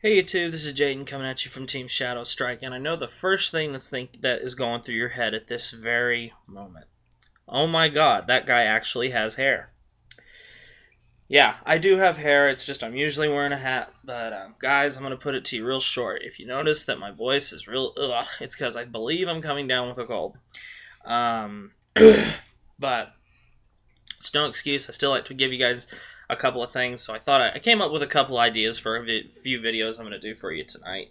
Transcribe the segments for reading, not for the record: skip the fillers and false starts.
Hey YouTube, this is Jaden coming at you from Team Shadow Strike, and I know the first thing that is going through your head at this very moment. Oh my god, that guy actually has hair. Yeah, I do have hair, it's just I'm usually wearing a hat, but guys, I'm going to put it to you real short. If you notice that my voice is it's because I believe I'm coming down with a cold. Um, but it's no excuse. I still like to give you guys a couple of things, so I thought I came up with a couple ideas for a few videos I'm going to do for you tonight.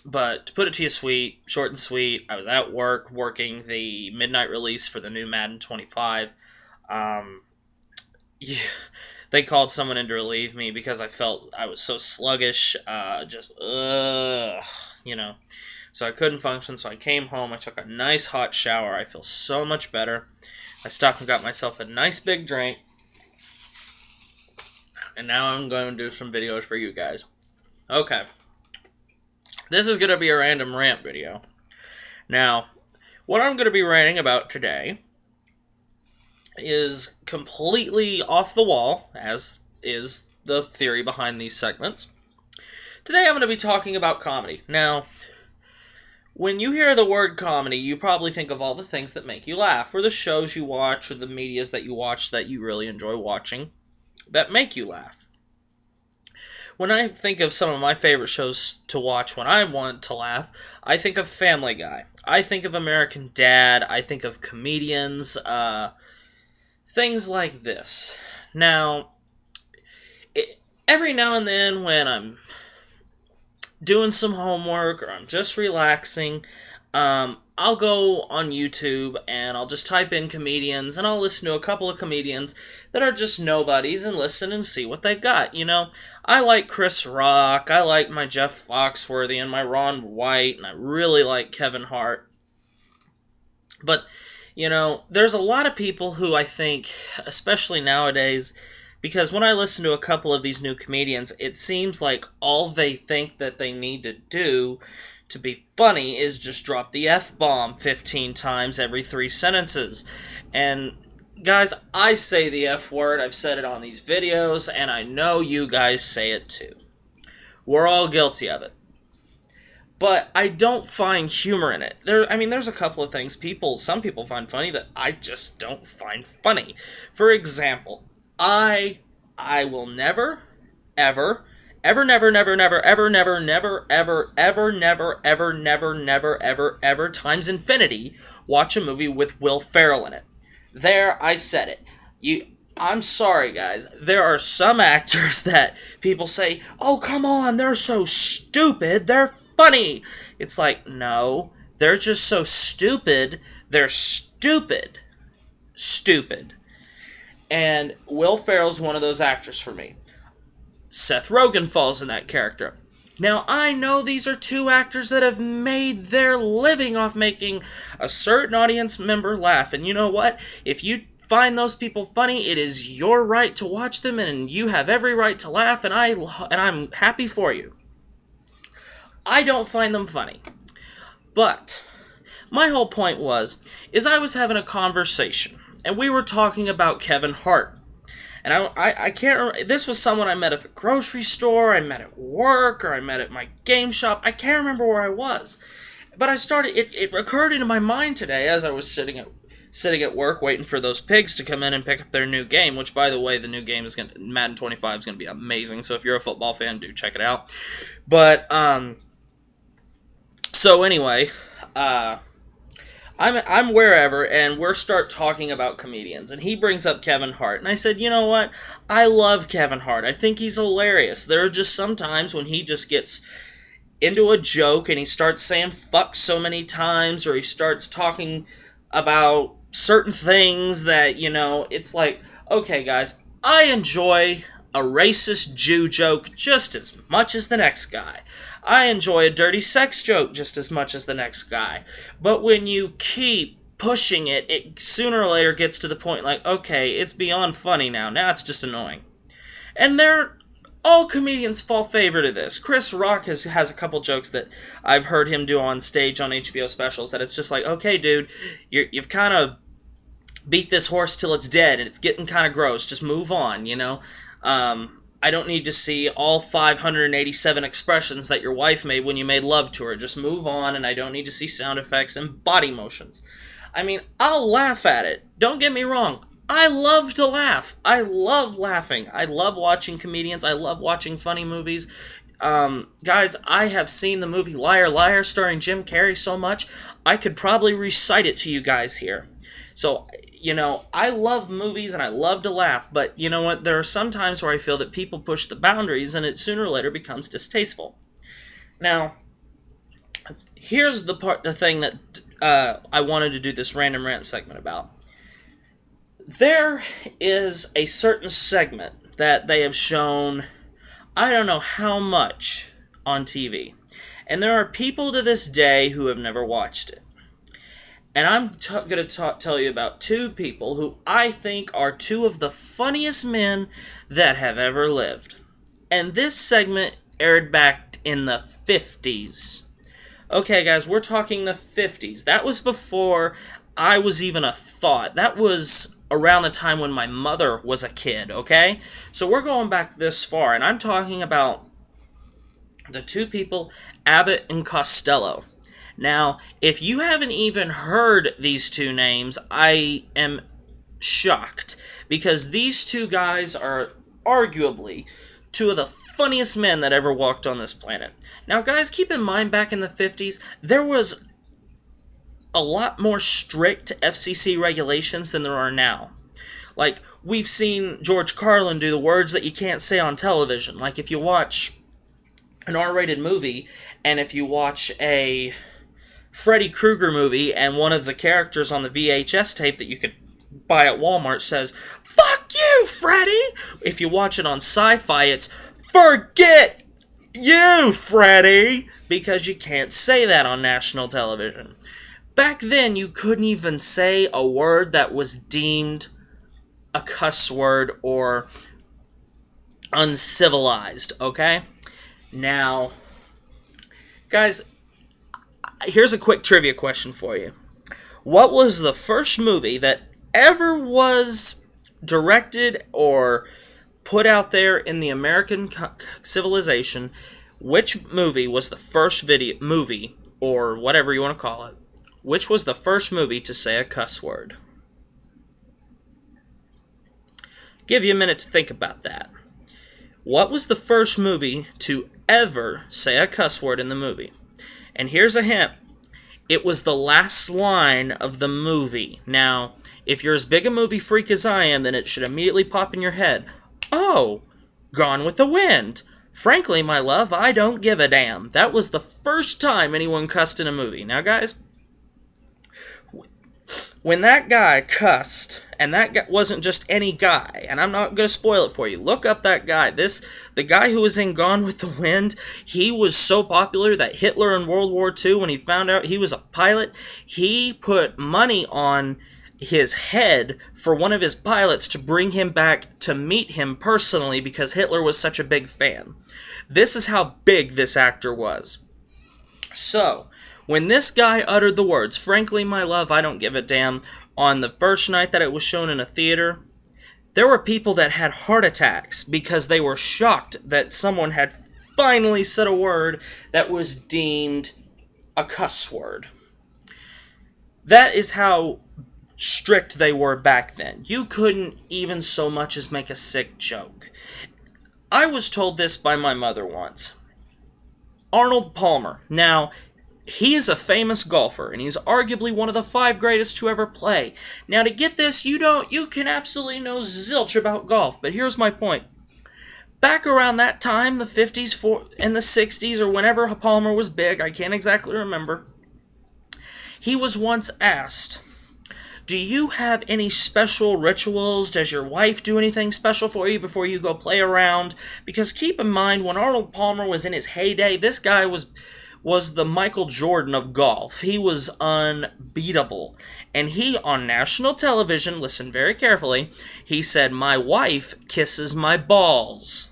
But to put it to you short and sweet, I was at work working the midnight release for the new Madden 25. Yeah, they called someone in to relieve me because I felt I was so sluggish, you know. So I couldn't function, so I came home, I took a nice hot shower, I feel so much better. I stopped and got myself a nice big drink, and now I'm going to do some videos for you guys. Okay. This is going to be a random rant video. Now, what I'm going to be ranting about today is completely off the wall, as is the theory behind these segments. Today I'm going to be talking about comedy. Now, when you hear the word comedy, you probably think of all the things that make you laugh, or the shows you watch, or the medias that you watch that you really enjoy watching that make you laugh. When I think of some of my favorite shows to watch when I want to laugh, I think of Family Guy. I think of American Dad. I think of comedians. Things like this. Now, every now and then when I'm doing some homework or I'm just relaxing, I'll go on YouTube and I'll just type in comedians and I'll listen to a couple of comedians that are just nobodies and listen and see what they got. You know, I like Chris Rock, I like my Jeff Foxworthy and my Ron White, and I really like Kevin Hart. But, you know, there's a lot of people who I think, especially nowadays, because when I listen to a couple of these new comedians, it seems like all they think that they need to do to be funny is just drop the F-bomb 15 times every 3 sentences. And guys, I say the F word, I've said it on these videos, and I know you guys say it too. We're all guilty of it. But I don't find humor in it. There's a couple of things some people find funny that I just don't find funny. For example, I will never, ever, ever, never, never, never, ever, never, never, ever, ever, never, ever, never, never, ever, ever, times infinity, watch a movie with Will Ferrell in it. There, I said it. I'm sorry, guys. There are some actors that people say, oh, come on, they're so stupid, they're funny. It's like, no, they're just so stupid, they're stupid. Stupid. And Will Ferrell's one of those actors for me. Seth Rogen falls in that character. Now, I know these are two actors that have made their living off making a certain audience member laugh. And you know what? If you find those people funny, it is your right to watch them, and you have every right to laugh, and I'm happy for you. I don't find them funny. But my whole point is I was having a conversation, and we were talking about Kevin Hart. And I can't remember, this was someone I met at the grocery store, I met at work, or I met at my game shop. I can't remember where I was. But it occurred into my mind today as I was sitting at work waiting for those pigs to come in and pick up their new game, which, by the way, the new game Madden 25 is going to be amazing, so if you're a football fan, do check it out. But, so anyway, I'm wherever, and we're start talking about comedians, and he brings up Kevin Hart, and I said, you know what, I love Kevin Hart, I think he's hilarious. There are just some times when he just gets into a joke, and he starts saying fuck so many times, or he starts talking about certain things that, you know, it's like, okay guys, I enjoy a racist Jew joke just as much as the next guy. I enjoy a dirty sex joke just as much as the next guy. But when you keep pushing it, it sooner or later gets to the point like, okay, it's beyond funny now. Now it's just annoying. And all comedians fall favor to this. Chris Rock has a couple jokes that I've heard him do on stage on HBO specials that it's just like, okay, dude, you've kind of beat this horse till it's dead, and it's getting kind of gross. Just move on, you know? I don't need to see all 587 expressions that your wife made when you made love to her. Just move on, and I don't need to see sound effects and body motions. I mean, I'll laugh at it. Don't get me wrong. I love to laugh. I love laughing. I love watching comedians. I love watching funny movies. Guys, I have seen the movie Liar Liar starring Jim Carrey so much, I could probably recite it to you guys here. So, I love movies and I love to laugh, but you know what? There are some times where I feel that people push the boundaries and it sooner or later becomes distasteful. Now, here's the thing that I wanted to do this random rant segment about. There is a certain segment that they have shown, I don't know how much, on TV. And there are people to this day who have never watched it. And I'm going to tell you about two people who I think are two of the funniest men that have ever lived. And this segment aired back in the 50s. Okay, guys, we're talking the 50s. That was before I was even a thought. That was around the time when my mother was a kid, okay? So we're going back this far, and I'm talking about the two people, Abbott and Costello. Now, if you haven't even heard these two names, I am shocked, because these two guys are arguably two of the funniest men that ever walked on this planet. Now, guys, keep in mind, back in the 50s, there was a lot more strict FCC regulations than there are now. Like, we've seen George Carlin do the words that you can't say on television. Like, if you watch an R-rated movie, and if you watch a Freddy Krueger movie, and one of the characters on the VHS tape that you could buy at Walmart says, "Fuck you, Freddy!" If you watch it on Sci-Fi, it's, "Forget you, Freddy!" Because you can't say that on national television. Back then, you couldn't even say a word that was deemed a cuss word or uncivilized, okay? Now, guys, here's a quick trivia question for you. What was the first movie that ever was directed or put out there in the American civilization? Which movie was the first movie, or whatever you want to call it, which was the first movie to say a cuss word? Give you a minute to think about that. What was the first movie to ever say a cuss word in the movie? And here's a hint. It was the last line of the movie. Now, if you're as big a movie freak as I am, then it should immediately pop in your head. Oh, Gone with the Wind. Frankly, my love, I don't give a damn. That was the first time anyone cussed in a movie. Now, guys, when that guy cussed, and that guy wasn't just any guy, and I'm not going to spoil it for you. Look up that guy. The guy who was in Gone with the Wind, he was so popular that Hitler in World War II, when he found out he was a pilot, he put money on his head for one of his pilots to bring him back to meet him personally because Hitler was such a big fan. This is how big this actor was. So, when this guy uttered the words, "Frankly, my love, I don't give a damn," on the first night that it was shown in a theater, there were people that had heart attacks because they were shocked that someone had finally said a word that was deemed a cuss word. That is how strict they were back then. You couldn't even so much as make a sick joke. I was told this by my mother once. Arnold Palmer. Now, he is a famous golfer, and he's arguably one of the 5 greatest to ever play. Now, to get this, you can absolutely know zilch about golf, but here's my point. Back around that time, the 50s and the 60s, or whenever Palmer was big, I can't exactly remember, he was once asked, "Do you have any special rituals? Does your wife do anything special for you before you go play around?" Because keep in mind, when Arnold Palmer was in his heyday, this guy was the Michael Jordan of golf. He was unbeatable. And he, on national television, listen very carefully, he said, "My wife kisses my balls."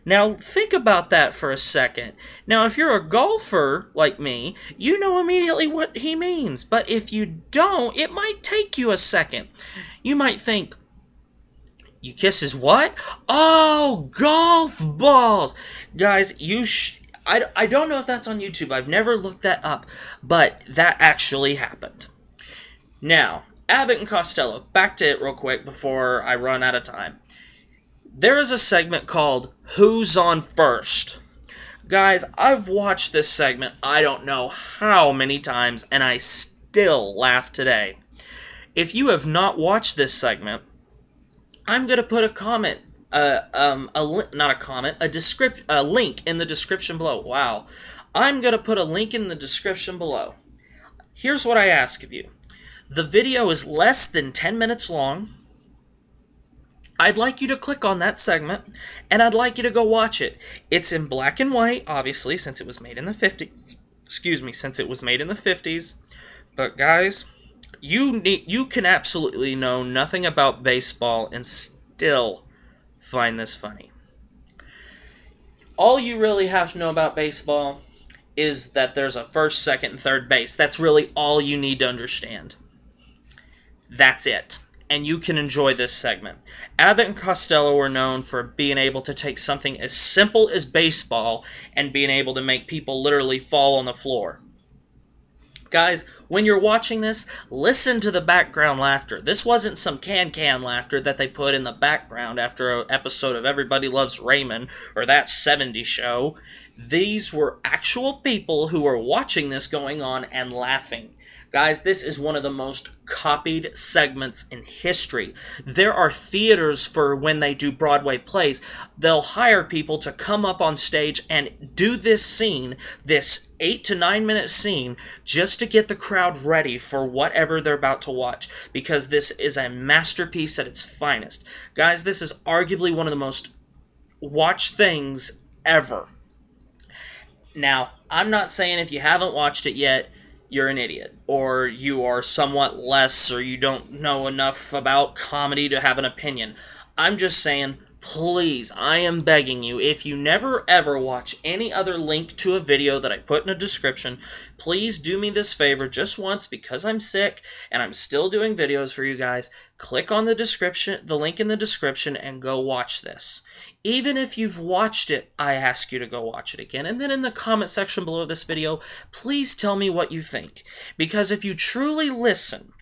Now, think about that for a second. Now, if you're a golfer like me, you know immediately what he means. But if you don't, it might take you a second. You might think, You kiss his what? Oh, golf balls! Guys, I don't know if that's on YouTube. I've never looked that up, but that actually happened. Now, Abbott and Costello, back to it real quick before I run out of time. There is a segment called Who's on First? Guys, I've watched this segment I don't know how many times, and I still laugh today. If you have not watched this segment, I'm going to put a comment, a link in the description below. Wow. I'm going to put a link in the description below. Here's what I ask of you. The video is less than 10 minutes long. I'd like you to click on that segment, and I'd like you to go watch it. It's in black and white, obviously, since it was made in the 50s. Excuse me, since it was made in the 50s. But guys, you can absolutely know nothing about baseball and still find this funny. All you really have to know about baseball is that there's a first, second, and third base. That's really all you need to understand. That's it. And you can enjoy this segment. Abbott and Costello were known for being able to take something as simple as baseball and being able to make people literally fall on the floor. Guys, when you're watching this, listen to the background laughter. This wasn't some can laughter that they put in the background after an episode of Everybody Loves Raymond or That 70s Show. These were actual people who were watching this going on and laughing. Guys, this is one of the most copied segments in history. There are theaters for when they do Broadway plays. They'll hire people to come up on stage and do this scene, this 8 to 9 minute scene, just to get the crowd ready for whatever they're about to watch, because this is a masterpiece at its finest. Guys, this is arguably one of the most watched things ever. Now, I'm not saying if you haven't watched it yet, you're an idiot, or you are somewhat less, or you don't know enough about comedy to have an opinion. I'm just saying, please, I am begging you, if you never ever watch any other link to a video that I put in a description, please do me this favor just once, because I'm sick and I'm still doing videos for you guys. Click on the link in the description, and go watch this. Even if you've watched it, I ask you to go watch it again. And then in the comment section below this video, please tell me what you think. Because if you truly listen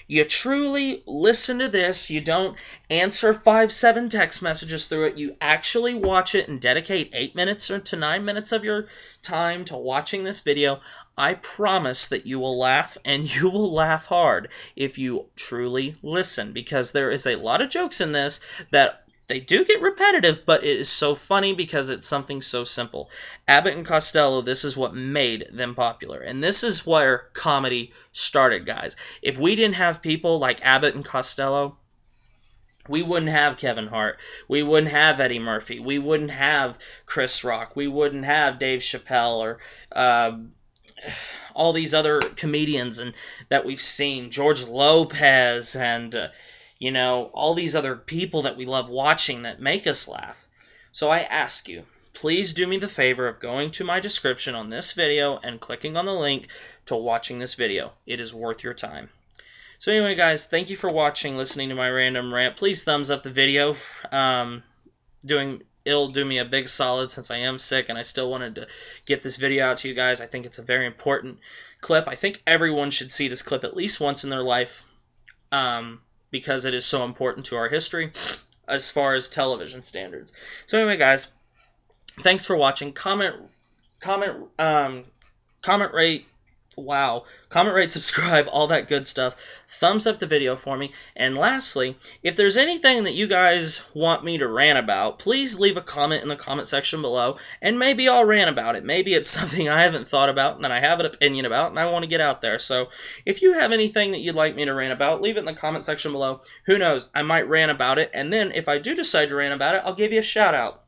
to this, you don't answer 5-7 text messages through it, you actually watch it and dedicate 8 minutes or to 9 minutes of your time to watching this video, I promise that you will laugh, and you will laugh hard if you truly listen. Because there is a lot of jokes in this that they do get repetitive, but it is so funny because it's something so simple. Abbott and Costello, this is what made them popular. And this is where comedy started, guys. If we didn't have people like Abbott and Costello, we wouldn't have Kevin Hart. We wouldn't have Eddie Murphy. We wouldn't have Chris Rock. We wouldn't have Dave Chappelle or all these other comedians that we've seen. George Lopez and all these other people that we love watching that make us laugh. So I ask you, please do me the favor of going to my description on this video and clicking on the link to watching this video. It is worth your time. So anyway, guys, thank you for watching, listening to my random rant. Please thumbs up the video. It'll do me a big solid since I am sick and I still wanted to get this video out to you guys. I think it's a very important clip. I think everyone should see this clip at least once in their life. Because it is so important to our history as far as television standards. So anyway, guys, thanks for watching. Comment, rate, subscribe, all that good stuff. Thumbs up the video for me. And lastly, if there's anything that you guys want me to rant about, please leave a comment in the comment section below, and maybe I'll rant about it. Maybe it's something I haven't thought about and that I have an opinion about and I want to get out there. So if you have anything that you'd like me to rant about, leave it in the comment section below. Who knows, I might rant about it, and then if I do decide to rant about it, I'll give you a shout out.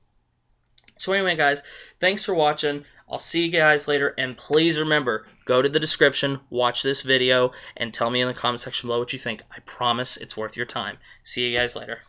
So anyway, guys, thanks for watching. I'll see you guys later, and please remember, go to the description, watch this video, and tell me in the comment section below what you think. I promise it's worth your time. See you guys later.